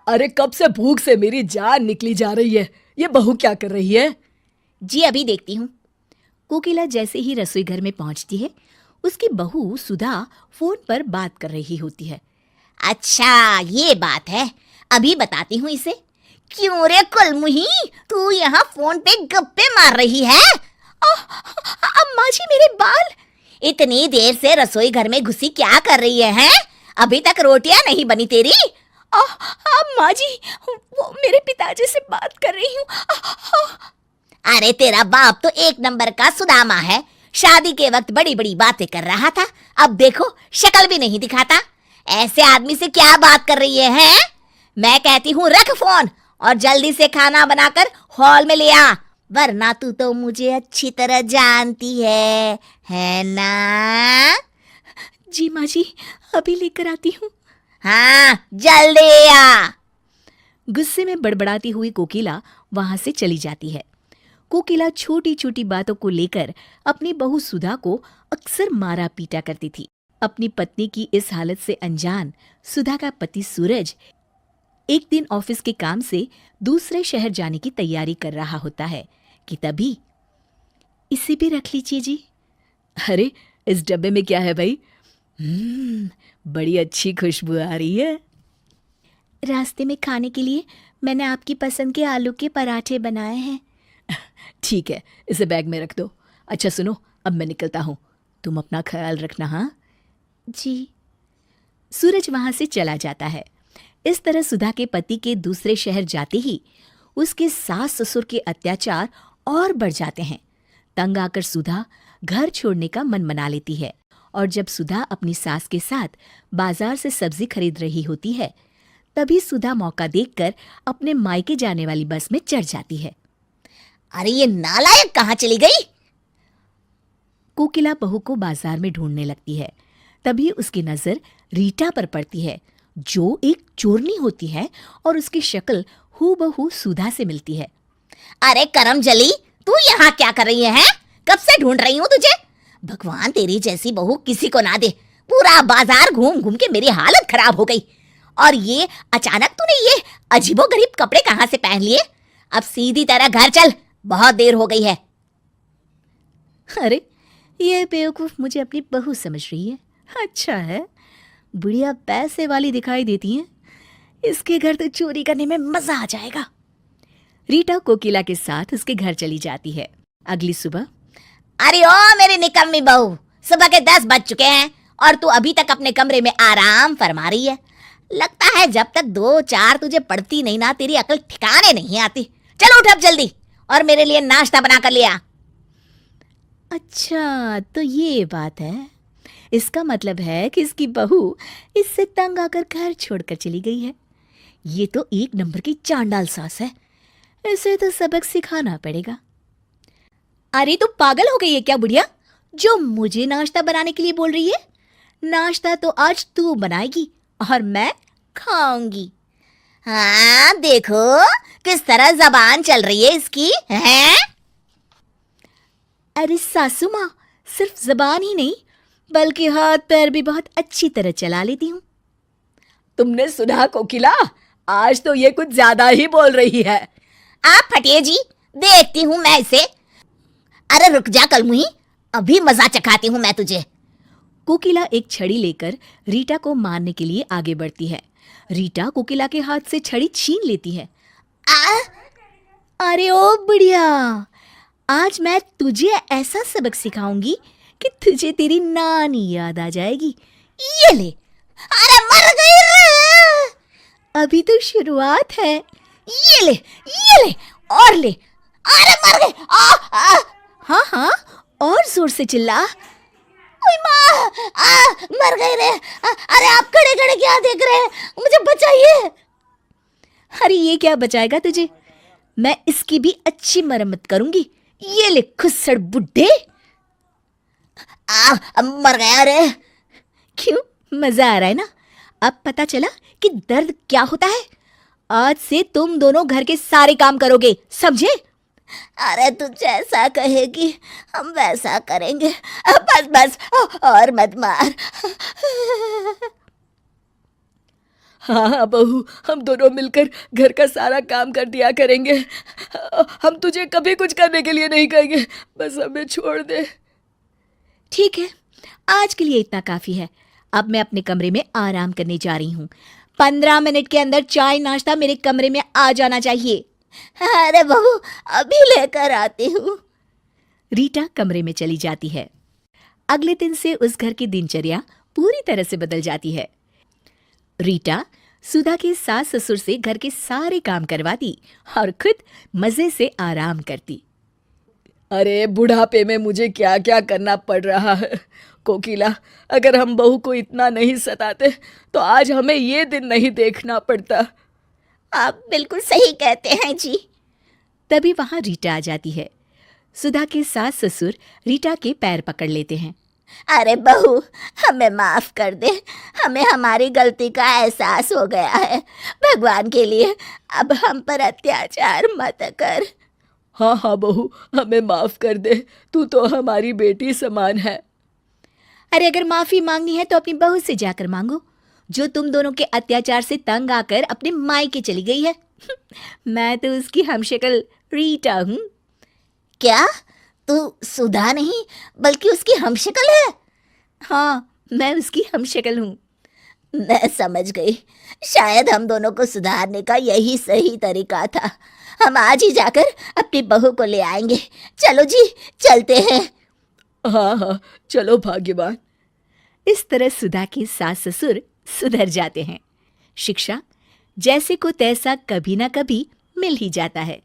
अरे कब से भूख से मेरी जान निकली जा रही है। ये बहू क्या कर रही है? जी अभी देखती हूँ। कोकिला जैसे ही रसोई घर में पहुंचती है, उसकी बहू सुधा फोन पर बात कर रही होती है। अच्छा ये बात है, अभी बताती हूँ इसे। क्यों रे कुलमुही, तू यहाँ फोन पे गप्पे मार रही है? अम्मा जी मेरे बाल। इतनी देर से रसोई घर में घुसी क्या कर रही है, हैं? अभी तक रोटियां नहीं बनी तेरी? अम्मा जी वो मेरे पिताजी से बात कर रही हूँ। अरे तेरा बाप तो एक नंबर का सुदामा है, शादी के वक्त बड़ी बड़ी बातें कर रहा था, अब देखो शक्ल भी नहीं दिखाता। ऐसे आदमी से क्या बात कर रही है? मैं कहती हूँ रख फोन और जल्दी से खाना बनाकर हॉल में ले आ, वरना तू तो मुझे अच्छी तरह जानती है ना? जी माँ जी, अभी लेकर आती हूँ। हाँ जल्दी आ। गुस्से में बड़बड़ाती हुई कोकिला वहां से चली जाती है। कोकिला छोटी छोटी बातों को लेकर अपनी बहू सुधा को अक्सर मारा पीटा करती थी। अपनी पत्नी की इस हालत से अनजान सुधा का पति सूरज एक दिन ऑफिस के काम से दूसरे शहर जाने की तैयारी कर रहा होता है कि तभी, इसे भी रख लीजिए जी। अरे इस डब्बे में क्या है भाई? बड़ी अच्छी खुशबू आ रही है। रास्ते में खाने के लिए मैंने आपकी पसंद के आलू के पराठे बनाए हैं। ठीक है, इसे बैग में रख दो। अच्छा सुनो, अब मैं निकलता हूँ, तुम अपना ख्याल रखना। हाँ जी। सूरज वहां से चला जाता है। इस तरह सुधा के पति के दूसरे शहर जाते ही उसके सास ससुर के अत्याचार और बढ़ जाते हैं। तंग आकर सुधा घर छोड़ने का मन मना लेती है और जब सुधा अपनी सास के साथ बाजार से सब्जी खरीद रही होती है, तभी सुधा मौका देखकर अपने मायके जाने वाली बस में चढ़ जाती है। अरे ये नालायक कहाँ चली गई? कोकिला बहू को बाजार में ढूंढने लगती है। तभी उसकी नजर रीटा पर पड़ती है, जो एक चोरनी होती है और उसकी शक्ल हूबहू सुधा से मिलती है। अरे करमजली, तू यहाँ क्या कर रही है? कब से ढूंढ रही हूँ तुझे। भगवान तेरी जैसी बहू किसी को ना दे। पूरा बाजार घूम घूम के मेरी हालत खराब हो गई। और ये अचानक तूने ये अजीबोगरीब कपड़े कहाँ से पहन लिए? अब सीधी तरह घर चल, बहुत देर हो गई है। अरे ये बेवकूफ मुझे अपनी बहू समझ रही है। अच्छा है, बुढ़िया पैसे वाली दिखाई देती है। इसके घर तो चोरी करने में मजा आ जाएगा। रीटा कोकिला के साथ उसके घर चली जाती है। अगली सुबह, अरे ओ मेरी निकम्मी बहू, सुबह के 10 बज चुके हैं और तू अभी तक अपने कमरे में आराम फरमा रही है। लगता है जब तक 2-4 तुझे पड़ती नहीं ना, तेरी अकल ठिकाने नहीं आती। चलो उठ अब जल्दी और मेरे लिए नाश्ता बना कर ले आ। अच्छा तो ये बात है। इसका मतलब है कि इसकी बहू इससे तंग आकर घर छोड़कर चली गई है। ये तो एक नंबर की चांडाल सास है, इसे तो सबक सिखाना पड़ेगा। अरे तू पागल हो गई है क्या बुढ़िया, जो मुझे नाश्ता बनाने के लिए बोल रही है? नाश्ता तो आज तू बनाएगी और मैं खाऊंगी। हाँ देखो किस तरह जबान चल रही है इसकी, हैं? अरे सासू माँ, सिर्फ जबान ही नहीं बल्कि हाथ पैर भी बहुत अच्छी तरह चला लेती हूँ। तुमने सुना कोकिला, आज तो ये कुछ ज्यादा ही बोल रही है। आप फटिए जी, देखती हूँ मैं इसे। अरे रुक जा कलमुही, अभी मजा चखाती हूँ मैं तुझे। कोकिला एक छड़ी लेकर रीटा को मारने के लिए आगे बढ़ती है। रीटा कोकिला के हाथ से छड़ी छीन लेती है। अरे ओ बुढ़िया, आज मैं तुझे ऐसा सबक सिखाऊंगी कि तुझे तेरी नानी याद आ जाएगी। ये ले। अरे मर गई रे। अभी तो शुरुआत है। ये ले और ले। अरे मर गई। हाँ हाँ, और जोर से चिल्ला। ओए माँ, मर गई रे। अरे आप खड़े खड़े क्या देख रहे हैं, मुझे बचाइए। अरे ये क्या बचाएगा तुझे, मैं इसकी भी अच्छी मरम्मत करूंगी। ये ले खुस्सड़ बुड्ढे। मर गया रे। क्यों, मजा आ रहा है ना? अब पता चला कि दर्द क्या होता है। आज से तुम दोनों घर के सारे काम करोगे, समझे? अरे तू जैसा कहेगी हम वैसा करेंगे। बस और मत मार। हाँ हाँ बहू, हम दोनों मिलकर घर का सारा काम कर दिया करेंगे। हम तुझे कभी कुछ करने के लिए नहीं कहेंगे, बस हमें छोड़ दे। ठीक है, आज के लिए इतना काफी है। अब मैं अपने कमरे में आराम करने जा रही हूँ। 15 मिनट के अंदर चाय नाश्ता मेरे कमरे में आ जाना चाहिए। अरे बहू, अभी लेकर आती हूँ। रीटा कमरे में चली जाती है। अगले दिन से उस घर की दिनचर्या पूरी तरह से बदल जाती है। रीटा सुधा के सास ससुर से घर के सारे काम करवाती और खुद मजे से आराम करती। अरे बुढ़ापे में मुझे क्या क्या करना पड़ रहा है। कोकिला, अगर हम बहू को इतना नहीं सताते तो आज हमें ये दिन नहीं देखना पड़ता। आप बिल्कुल सही कहते हैं जी। तभी वहां रीटा आ जाती है। सुधा के सास ससुर रीटा के पैर पकड़ लेते हैं। अरे बहू, हमें माफ कर दे, हमें हमारी गलती का एहसास हो गया है। भगवान के लिए अब हम पर अत्याचार मत कर। हाँ हाँ बहू, हमें माफ कर दे, तू तो हमारी बेटी समान है। अरे अगर माफी मांगनी है तो अपनी बहू से जाकर मांगो, जो तुम दोनों के अत्याचार से तंग आकर अपने मायके चली गई है। मैं तो उसकी हमशक्ल रीटा हूँ। क्या तू सुधा नहीं बल्कि उसकी हमशक्ल है? हाँ, मैं उसकी हमशक्ल हूँ। मैं समझ गई, शायद हम दोनों को सुधारने का यही सही तरीका था। हम आज ही जाकर अपनी बहू को ले आएंगे। चलो जी, चलते हैं। हाँ हाँ, चलो भाग्यवान। इस तरह सुधा के सास ससुर सुधर जाते हैं। शिक्षा जैसे को तैसा कभी ना कभी मिल ही जाता है।